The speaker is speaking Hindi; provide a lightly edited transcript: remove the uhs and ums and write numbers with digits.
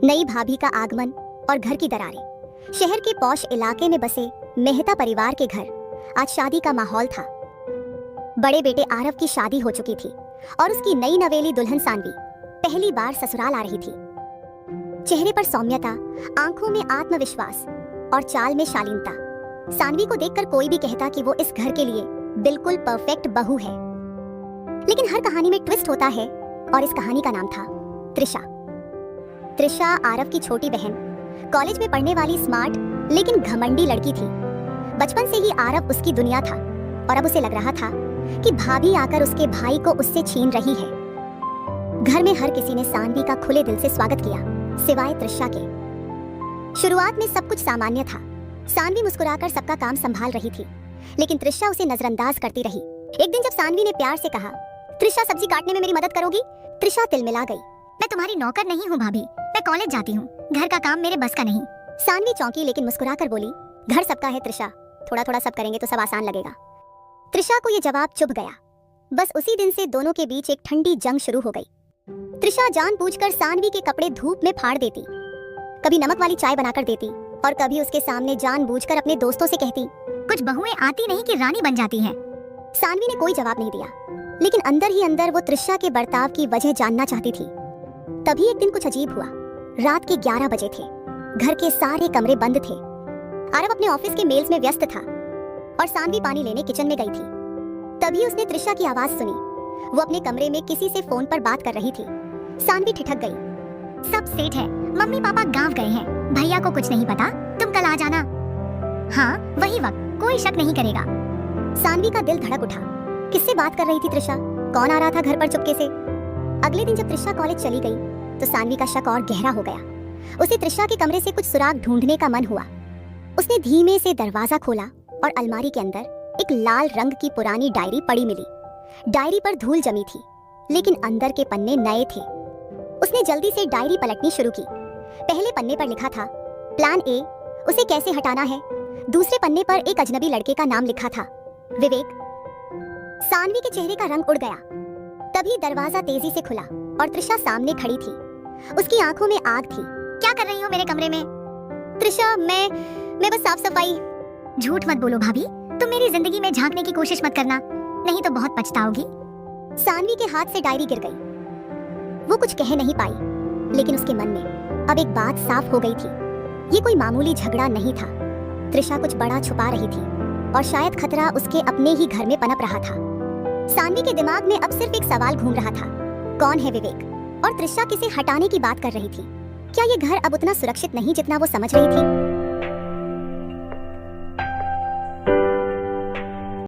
नई भाभी का आगमन और घर की दरारें। शहर के पॉश इलाके में बसे मेहता परिवार के घर आज शादी का माहौल था। बड़े बेटे आरव की शादी हो चुकी थी और उसकी नई नवेली दुल्हन सानवी पहली बार ससुराल आ रही थी। चेहरे पर सौम्यता, आंखों में आत्मविश्वास और चाल में शालीनता। सानवी को देखकर कोई भी कहता कि वो इस घर के लिए बिल्कुल परफेक्ट बहू है। लेकिन हर कहानी में ट्विस्ट होता है और इस कहानी का नाम था त्रिशा। त्रिशा आरव की छोटी बहन, कॉलेज में पढ़ने वाली स्मार्ट लेकिन घमंडी लड़की थी। बचपन से ही आरव उसकी दुनिया था और अब उसे लग रहा था कि भाभी आकर उसके भाई को उससे छीन रही है। घर में हर किसी ने सानवी का खुले दिल से स्वागत किया, सिवाय त्रिशा के। शुरुआत में सब कुछ सामान्य था। सानवी मुस्कुराकर सबका काम संभाल रही थी, लेकिन त्रिशा उसे नजरअंदाज करती रही। एक दिन जब सानवी ने प्यार से कहा, त्रिशा सब्जी काटने में मेरी मदद करोगी? त्रिशा तिलमिला गई। मैं तुम्हारी नौकर नहीं हूँ भाभी, मैं कॉलेज जाती हूँ, घर का काम मेरे बस का नहीं। सानवी चौंकी लेकिन मुस्कुराकर बोली, घर सबका है त्रिशा, थोड़ा थोड़ा सब करेंगे तो सब आसान लगेगा। त्रिशा को यह जवाब चुभ गया। बस उसी दिन से दोनों के बीच एक ठंडी जंग शुरू हो गई। त्रिशा जानबूझकर सानवी के कपड़े धूप में फाड़ देती, कभी नमक वाली चाय बनाकर देती और कभी उसके सामने जानबूझकर अपने दोस्तों से कहती, कुछ बहुएं आती नहीं कि रानी बन जाती हैं। सानवी ने कोई जवाब नहीं दिया, लेकिन अंदर ही अंदर वो त्रिशा के बर्ताव की वजह जानना चाहती थी। तभी एक दिन कुछ अजीब हुआ। रात के 11 बजे थे, घर के सारे कमरे बंद थे। आरव अपने ऑफिस के मेल्स में व्यस्त था और सानवी पानी लेने किचन में गई थी। तभी उसने त्रिशा की आवाज सुनी। वो अपने कमरे में किसी से फोन पर बात कर रही थी। सानवी ठिठक गई। सब सेट है, मम्मी पापा गांव गए हैं, भैया को कुछ नहीं पता, तुम कल आ जाना। हाँ वही वक्त, कोई शक नहीं करेगा। सानवी का दिल धड़क उठा। किससे बात कर रही थी त्रिशा? कौन आ रहा था घर पर चुपके से? अगले दिन जब त्रिशा कॉलेज चली गई तो सानवी का शक और गहरा हो गया। उसे त्रिशा के कमरे से कुछ सुराग ढूंढने का मन हुआ। उसने धीमे से दरवाजा खोला और अलमारी के अंदर एक लाल रंग की पुरानी डायरी पड़ी मिली। डायरी पर धूल जमी थी, लेकिन अंदर के पन्ने नए थे। उसने जल्दी से डायरी पलटनी शुरू की। पहले पन्ने पर लिखा था प्लान ए, उसे कैसे हटाना है। दूसरे पन्ने पर एक अजनबी लड़के का नाम लिखा था, विवेक। सानवी के चेहरे का रंग उड़ गया। तभी दरवाजा तेजी से खुला और त्रिशा सामने खड़ी थी। उसकी आंखों में आग थी। क्या कर रही हो मेरे कमरे में? त्रिशा, मैं बस साफ सफाई। झूठ मत बोलो भाभी, तुम मेरी जिंदगी में झांकने की कोशिश मत करना, नहीं तो बहुत पछताओगी। सानवी के हाथ से डायरी गिर गई। वो कुछ कह नहीं पाई, लेकिन उसके मन में अब एक बात साफ हो गई थी। ये कोई मामूली झगड़ा नहीं था। त्रिशा कुछ बड़ा छुपा रही थी और शायद खतरा उसके अपने ही घर में पनप रहा था। सानवी के दिमाग में अब सिर्फ एक सवाल घूम रहा था, कौन है विवेक? और त्रिशा किसे हटाने की बात कर रही थी? क्या ये घर अब उतना सुरक्षित नहीं जितना वो समझ रही थी?